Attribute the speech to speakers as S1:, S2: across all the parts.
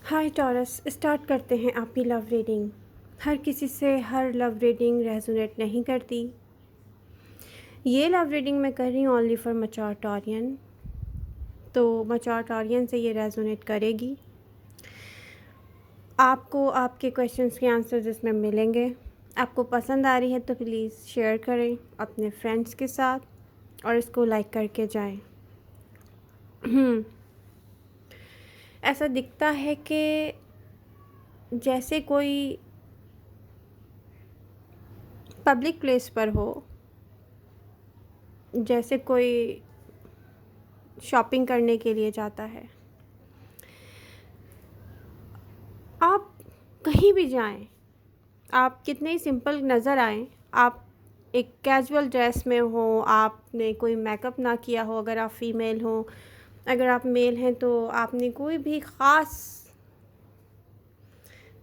S1: हाय taurus, start करते हैं आपकी लव रीडिंग। हर किसी से हर लव रीडिंग रेजोनेट नहीं करती। ये लव रीडिंग मैं कर रही हूँ ओनली फॉर मैच्योर टॉरियन, तो मैच्योर टॉरियन से ये रेजोनेट करेगी। आपको आपके क्वेश्चंस के आंसर इसमें मिलेंगे। आपको पसंद आ रही है तो प्लीज़ शेयर करें अपने फ्रेंड्स के साथ और इसको लाइक करके जाएं। ऐसा दिखता है कि जैसे कोई पब्लिक प्लेस पर हो, जैसे कोई शॉपिंग करने के लिए जाता है। आप कहीं भी जाएं, आप कितने ही सिंपल नज़र आएं, आप एक कैजुअल ड्रेस में हो, आपने कोई मेकअप ना किया हो, अगर आप फ़ीमेल हो, अगर आप मेल हैं तो आपने कोई भी ख़ास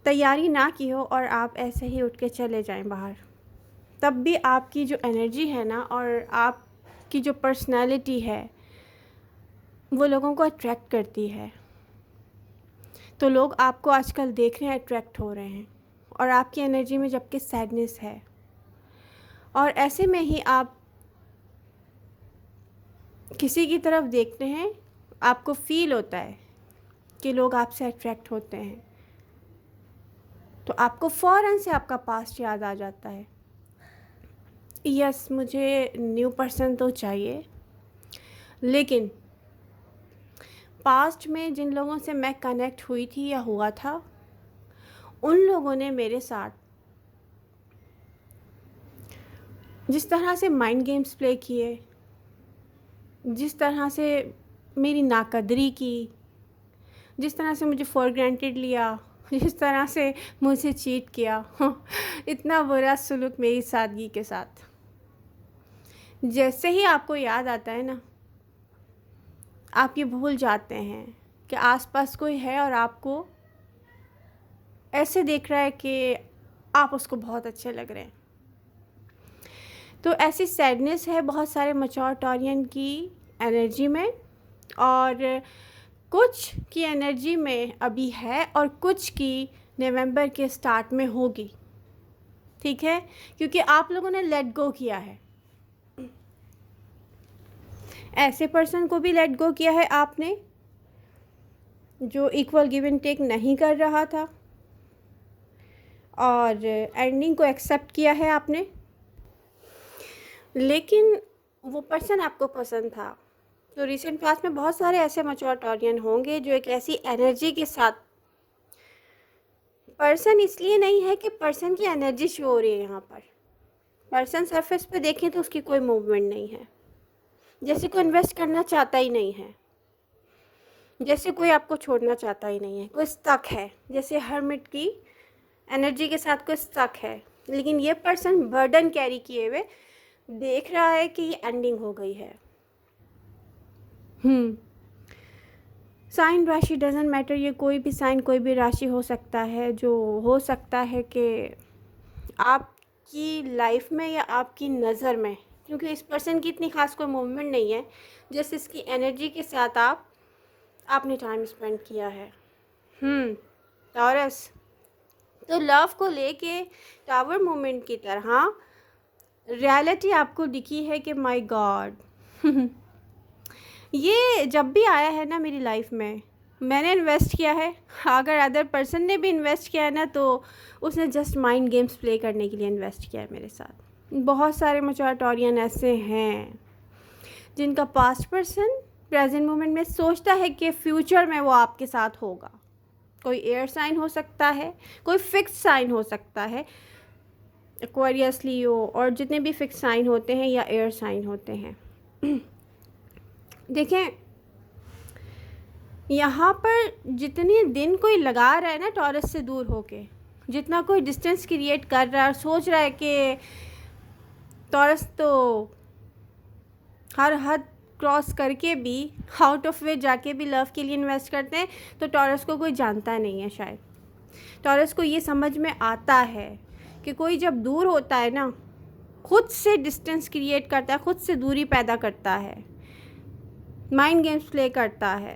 S1: तैयारी ना की हो और आप ऐसे ही उठ के चले जाएं बाहर, तब भी आपकी जो एनर्जी है ना और आपकी जो पर्सनैलिटी है वो लोगों को अट्रैक्ट करती है। तो लोग आपको आजकल देख रहे हैं, अट्रैक्ट हो रहे हैं, और आपकी एनर्जी में जबकि सैडनेस है, और ऐसे में ही आप किसी की तरफ देखते हैं, आपको फ़ील होता है कि लोग आपसे अट्रैक्ट होते हैं, तो आपको फ़ौरन से आपका पास्ट याद आ जाता है। यस, मुझे न्यू पर्सन तो चाहिए, लेकिन पास्ट में जिन लोगों से मैं कनेक्ट हुई थी या हुआ था, उन लोगों ने मेरे साथ जिस तरह से माइंड गेम्स प्ले किए, जिस तरह से मेरी नाकदरी की, जिस तरह से मुझे फॉर ग्रांटेड लिया, जिस तरह से मुझसे चीट किया, इतना बुरा सलूक मेरी सादगी के साथ। जैसे ही आपको याद आता है ना, आप ये भूल जाते हैं कि आसपास कोई है और आपको ऐसे देख रहा है कि आप उसको बहुत अच्छे लग रहे हैं। तो ऐसी सैडनेस है बहुत सारे मैच्योर टॉरियन की एनर्जी में, और कुछ की एनर्जी में अभी है और कुछ की नवंबर के स्टार्ट में होगी। ठीक है, क्योंकि आप लोगों ने लेट गो किया है, ऐसे पर्सन को भी लेट गो किया है आपने जो इक्वल गिव एंड टेक नहीं कर रहा था, और एंडिंग को एक्सेप्ट किया है आपने। लेकिन वो पर्सन आपको पसंद था। तो रिसेंट पास्ट में बहुत सारे ऐसे मैच्योर टॉरियन होंगे जो एक ऐसी एनर्जी के साथ, पर्सन इसलिए नहीं है कि पर्सन की एनर्जी शो हो रही है यहाँ पर, पर्सन सरफेस पे देखें तो उसकी कोई मूवमेंट नहीं है, जैसे कोई इन्वेस्ट करना चाहता ही नहीं है, जैसे कोई आपको छोड़ना चाहता ही नहीं है, कोई स्टक है, जैसे हर्मिट की एनर्जी के साथ कोई स्टक है। लेकिन ये पर्सन बर्डन कैरी किए हुए देख रहा है कि ये एंडिंग हो गई है। साइन राशि डजेंट मैटर, ये कोई भी साइन कोई भी राशि हो सकता है, जो हो सकता है कि आपकी लाइफ में या आपकी नज़र में, क्योंकि इस पर्सन की इतनी ख़ास कोई मूवमेंट नहीं है, जैसे इसकी एनर्जी के साथ आपने टाइम स्पेंड किया है। टॉरस, तो लव को लेके टावर मोमेंट की तरह रियलिटी आपको दिखी है कि माय गॉड ये जब भी आया है ना मेरी लाइफ में, मैंने इन्वेस्ट किया है, अगर अदर पर्सन ने भी इन्वेस्ट किया है ना, तो उसने जस्ट माइंड गेम्स प्ले करने के लिए इन्वेस्ट किया है मेरे साथ। बहुत सारे मैच्योर टॉरियन ऐसे हैं जिनका पास्ट पर्सन प्रेजेंट मोमेंट में सोचता है कि फ्यूचर में वो आपके साथ होगा। कोई एयर साइन हो सकता है, कोई फिक्स साइन हो सकता है, एक्वेरियस, लियो, और जितने भी फिक्स साइन होते हैं या एयर साइन होते हैं। देखें, यहाँ पर जितने दिन कोई लगा रहा है ना टॉरस से दूर होके, जितना कोई डिस्टेंस क्रिएट कर रहा है और सोच रहा है कि टॉरस तो हर हद क्रॉस करके भी, आउट ऑफ वे जाके भी लव के लिए इन्वेस्ट करते हैं, तो टॉरस को कोई जानता नहीं है। शायद टॉरस को ये समझ में आता है कि कोई जब दूर होता है ना, खुद से डिस्टेंस क्रिएट करता है, खुद से दूरी पैदा करता है, माइंड गेम्स प्ले करता है,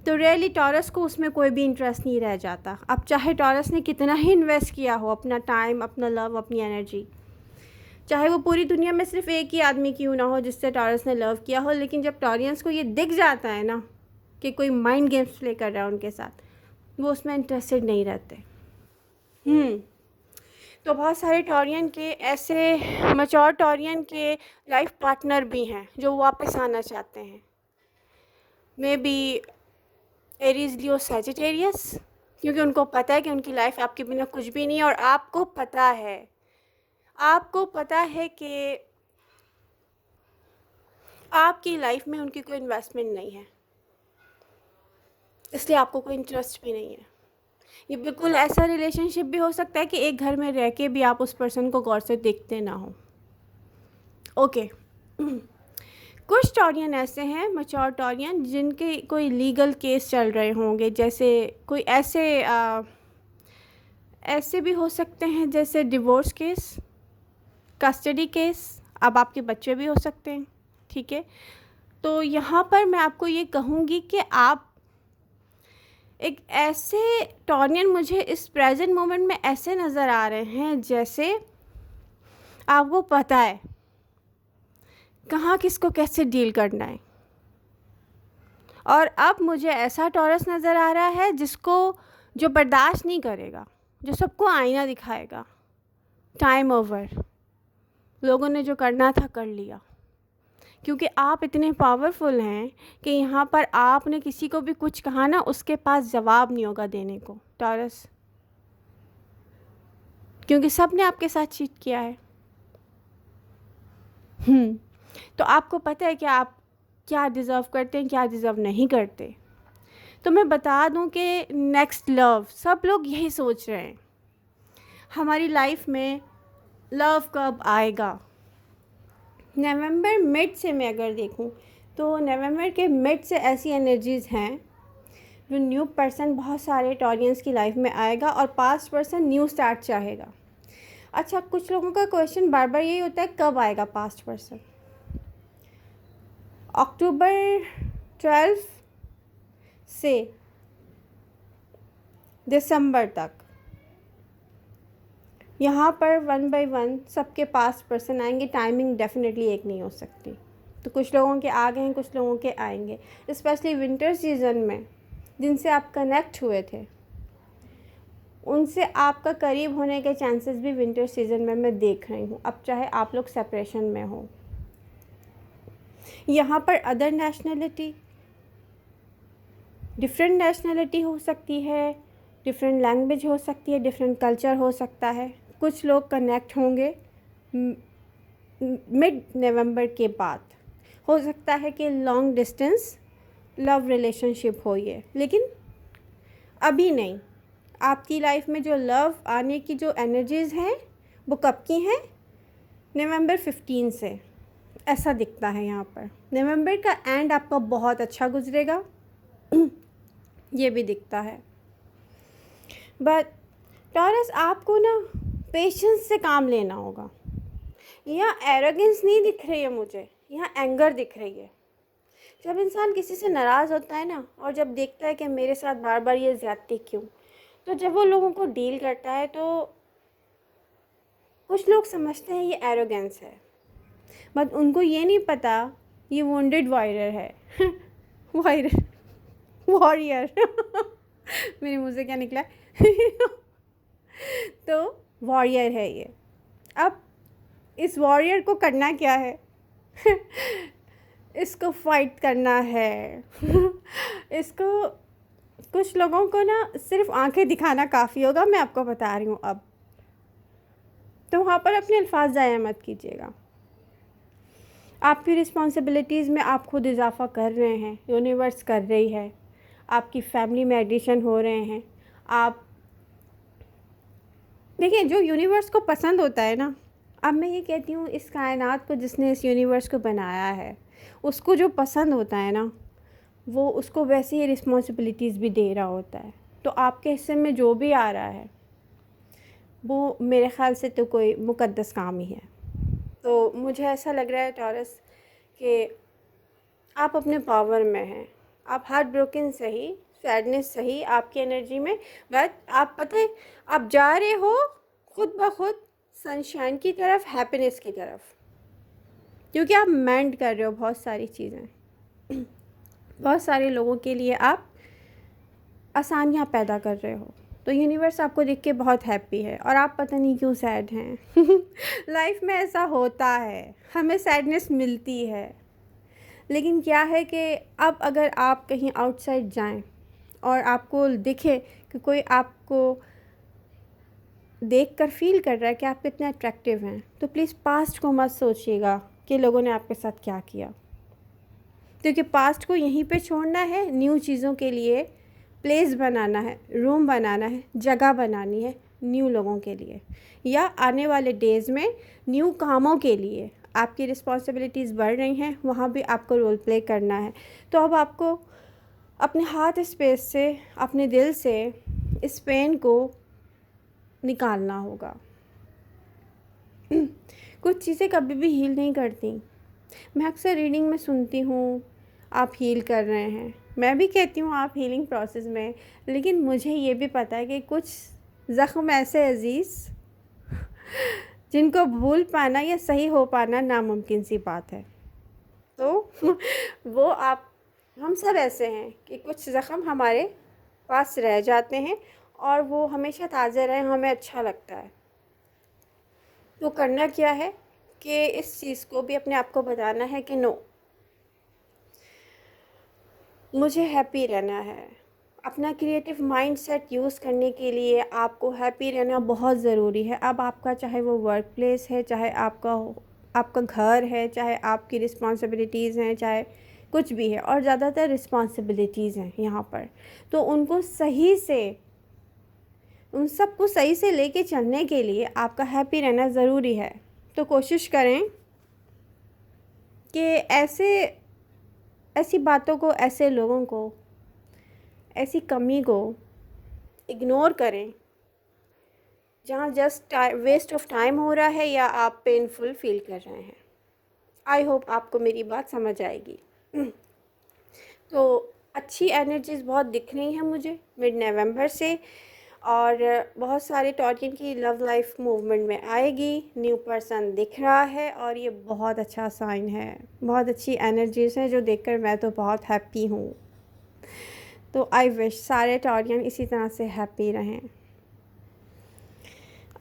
S1: तो रियली टॉरस को उसमें कोई भी इंटरेस्ट नहीं रह जाता। अब चाहे टॉरस ने कितना ही इन्वेस्ट किया हो, अपना टाइम, अपना लव, अपनी एनर्जी, चाहे वो पूरी दुनिया में सिर्फ एक ही आदमी क्यों ना हो जिससे टॉरस ने लव किया हो, लेकिन जब टॉरियंस को ये दिख जाता है ना कि कोई माइंड गेम्स प्ले कर रहा है उनके साथ, वो उसमें इंटरेस्टेड नहीं रहते। तो बहुत सारे टॉरियन के ऐसे मैच्योर टॉरियन के लाइफ पार्टनर भी हैं जो वापस आना चाहते हैं। May be Aries, Leo, Sagittarius, क्योंकि उनको पता है कि उनकी लाइफ आपके बिना कुछ भी नहीं है, और आपको पता है कि आपकी लाइफ में उनकी कोई इन्वेस्टमेंट नहीं है, इसलिए आपको कोई इंटरेस्ट भी नहीं है। ये बिल्कुल ऐसा रिलेशनशिप भी हो सकता है कि एक घर में रह के भी आप उस पर्सन को गौर से देखते ना हो। ओके कुछ टॉरियन ऐसे हैं, मैच्योर टॉरियन, जिनके कोई लीगल केस चल रहे होंगे, जैसे कोई ऐसे भी हो सकते हैं जैसे डिवोर्स केस, कस्टडी केस, अब आपके बच्चे भी हो सकते हैं, ठीक है। तो यहाँ पर मैं आपको ये कहूँगी कि आप एक ऐसे टॉरियन, मुझे इस प्रेजेंट मोमेंट में ऐसे नज़र आ रहे हैं जैसे आपको पता है कहाँ किसको कैसे डील करना है। और अब मुझे ऐसा टॉरस नज़र आ रहा है जो बर्दाश्त नहीं करेगा, जो सबको आईना दिखाएगा। टाइम ओवर, लोगों ने जो करना था कर लिया, क्योंकि आप इतने पावरफुल हैं कि यहाँ पर आपने किसी को भी कुछ कहा ना, उसके पास जवाब नहीं होगा देने को टॉरस, क्योंकि सब ने आपके साथ चीट किया है। तो आपको पता है कि आप क्या डिज़र्व करते हैं, क्या डिज़र्व नहीं करते। तो मैं बता दूं कि नेक्स्ट लव, सब लोग यही सोच रहे हैं हमारी लाइफ में लव कब आएगा। नवंबर मिड से मैं अगर देखूं तो नवंबर के मिड से ऐसी एनर्जीज़ हैं, जो न्यू पर्सन बहुत सारे टॉरियंस की लाइफ में आएगा और पास्ट पर्सन न्यू स्टार्ट चाहेगा। अच्छा, कुछ लोगों का क्वेश्चन बार बार यही होता है, कब आएगा पास्ट पर्सन? अक्टूबर 12 से दिसंबर तक यहाँ पर 1 बाय 1 सबके पास पर्सन आएंगे। टाइमिंग डेफिनेटली एक नहीं हो सकती, तो कुछ लोगों के आ गए हैं, कुछ लोगों के आएंगे। स्पेशली विंटर सीज़न में जिनसे आप कनेक्ट हुए थे, उनसे आपका करीब होने के चांसेस भी विंटर सीज़न में मैं देख रही हूँ, अब चाहे आप लोग सेपरेशन में हो। यहाँ पर अदर नेशनलिटी, डिफरेंट नेशनलिटी हो सकती है, डिफरेंट लैंग्वेज हो सकती है, डिफरेंट कल्चर हो सकता है। कुछ लोग कनेक्ट होंगे मिड नवंबर के बाद। हो सकता है कि लॉन्ग डिस्टेंस लव रिलेशनशिप हो ये, लेकिन अभी नहीं। आपकी लाइफ में जो लव आने की जो एनर्जीज़ हैं वो कब की हैं? नवंबर 15 से, ऐसा दिखता है यहाँ पर। नवंबर का एंड आपका बहुत अच्छा गुजरेगा ये भी दिखता है। बट टॉरस, आपको ना पेशेंस से काम लेना होगा। यहाँ एरोगेंस नहीं दिख रही है मुझे, यहाँ एंगर दिख रही है। जब इंसान किसी से नाराज़ होता है ना, और जब देखता है कि मेरे साथ बार बार ये ज़्यादती क्यों, तो जब वो लोगों को डील करता है तो कुछ लोग समझते हैं ये एरोगेंस है, बट उनको ये नहीं पता ये वोंडेड वॉरियर है वॉरियर मेरे मुँह से क्या निकला तो वॉरियर है ये। अब इस वॉरियर को करना क्या है इसको फाइट करना है इसको कुछ लोगों को ना सिर्फ आंखें दिखाना काफ़ी होगा, मैं आपको बता रही हूँ। अब तो वहाँ पर अपने अल्फाज ज़ाया मत कीजिएगा। आपकी रिस्पॉन्सिबिलिटीज़ में आप खुद इजाफ़ा कर रहे हैं, यूनिवर्स कर रही है, आपकी फैमिली में एडिशन हो रहे हैं। आप देखिए, जो यूनिवर्स को पसंद होता है ना, अब मैं ये कहती हूँ इस कायनात को जिसने इस यूनिवर्स को बनाया है, उसको जो पसंद होता है ना, वो उसको वैसे ही रिस्पॉन्सिबिलिटीज़ भी दे रहा होता है। तो आपके हिस्से में जो भी आ रहा है वो मेरे ख़्याल से तो कोई मुक़द्दस काम ही है। तो मुझे ऐसा लग रहा है टॉरस कि आप अपने पावर में हैं, आप हार्ट ब्रोकन सही, सैडनेस सही आपकी एनर्जी में, बट आप पता है आप जा रहे हो खुद ब खुद सनशाइन की तरफ, हैप्पीनेस की तरफ, क्योंकि आप मेंड कर रहे हो बहुत सारी चीज़ें। बहुत सारे लोगों के लिए आप आसानियाँ पैदा कर रहे हो, तो यूनिवर्स आपको देख के बहुत हैप्पी है और आप पता नहीं क्यों सैड हैं। लाइफ में ऐसा होता है, हमें सैडनेस मिलती है, लेकिन क्या है कि अब अगर आप कहीं आउटसाइड जाएं और आपको दिखे कि कोई आपको देख कर फील कर रहा है कि आप कितने अट्रैक्टिव हैं, तो प्लीज़ पास्ट को मत सोचिएगा कि लोगों ने आपके साथ क्या किया, क्योंकि पास्ट को यहीं पे छोड़ना है, न्यू चीज़ों के लिए प्लेस बनाना है, रूम बनाना है, जगह बनानी है न्यू लोगों के लिए, या आने वाले डेज़ में न्यू कामों के लिए आपकी रिस्पॉन्सिबिलिटीज़ बढ़ रही हैं, वहाँ भी आपको रोल प्ले करना है। तो अब आपको अपने हार्ट स्पेस से, अपने दिल से इस पेन को निकालना होगा। कुछ चीज़ें कभी भी हील नहीं करती। मैं अक्सर रीडिंग में सुनती हूँ आप हील कर रहे हैं, मैं भी कहती हूँ आप हीलिंग प्रोसेस में, लेकिन मुझे ये भी पता है कि कुछ ज़ख्म ऐसे अज़ीज़ जिनको भूल पाना या सही हो पाना नामुमकिन सी बात है। तो वो आप, हम सब ऐसे हैं कि कुछ ज़ख्म हमारे पास रह जाते हैं और वो हमेशा ताज़ा रहें, हमें अच्छा लगता है। तो करना क्या है कि इस चीज़ को भी अपने आप को बताना है कि नो, मुझे हैप्पी रहना है। अपना क्रिएटिव माइंडसेट यूज़ करने के लिए आपको हैप्पी रहना बहुत ज़रूरी है। अब आपका चाहे वो वर्क प्लेस है, चाहे आपका घर है, चाहे आपकी रिस्पॉन्सिबिलिटीज़ हैं, चाहे कुछ भी है, और ज़्यादातर रिस्पॉन्सिबिलिटीज़ हैं यहाँ पर, तो उनको सही से, उन सबको सही से लेके चलने के लिए आपका हैप्पी रहना ज़रूरी है। तो कोशिश करें कि ऐसी बातों को, ऐसे लोगों को, ऐसी कमी को इग्नोर करें जहाँ जस्ट वेस्ट ऑफ टाइम हो रहा है या आप पेनफुल फील कर रहे हैं। आई होप आपको मेरी बात समझ आएगी। तो अच्छी एनर्जीज़ बहुत दिख रही हैं मुझे मिड नवंबर से, और बहुत सारे टॉरियन की लव लाइफ मूवमेंट में आएगी, न्यू पर्सन दिख रहा है और ये बहुत अच्छा साइन है, बहुत अच्छी एनर्जीज़ हैं जो देखकर मैं तो बहुत हैप्पी हूँ। तो आई विश सारे टॉरियन इसी तरह से हैप्पी रहें।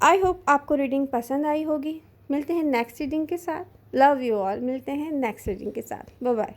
S1: आई होप आपको रीडिंग पसंद आई होगी। मिलते हैं नेक्स्ट रीडिंग के साथ। Love you all. मिलते हैं नेक्स्ट रीडिंग के साथ। Bye bye.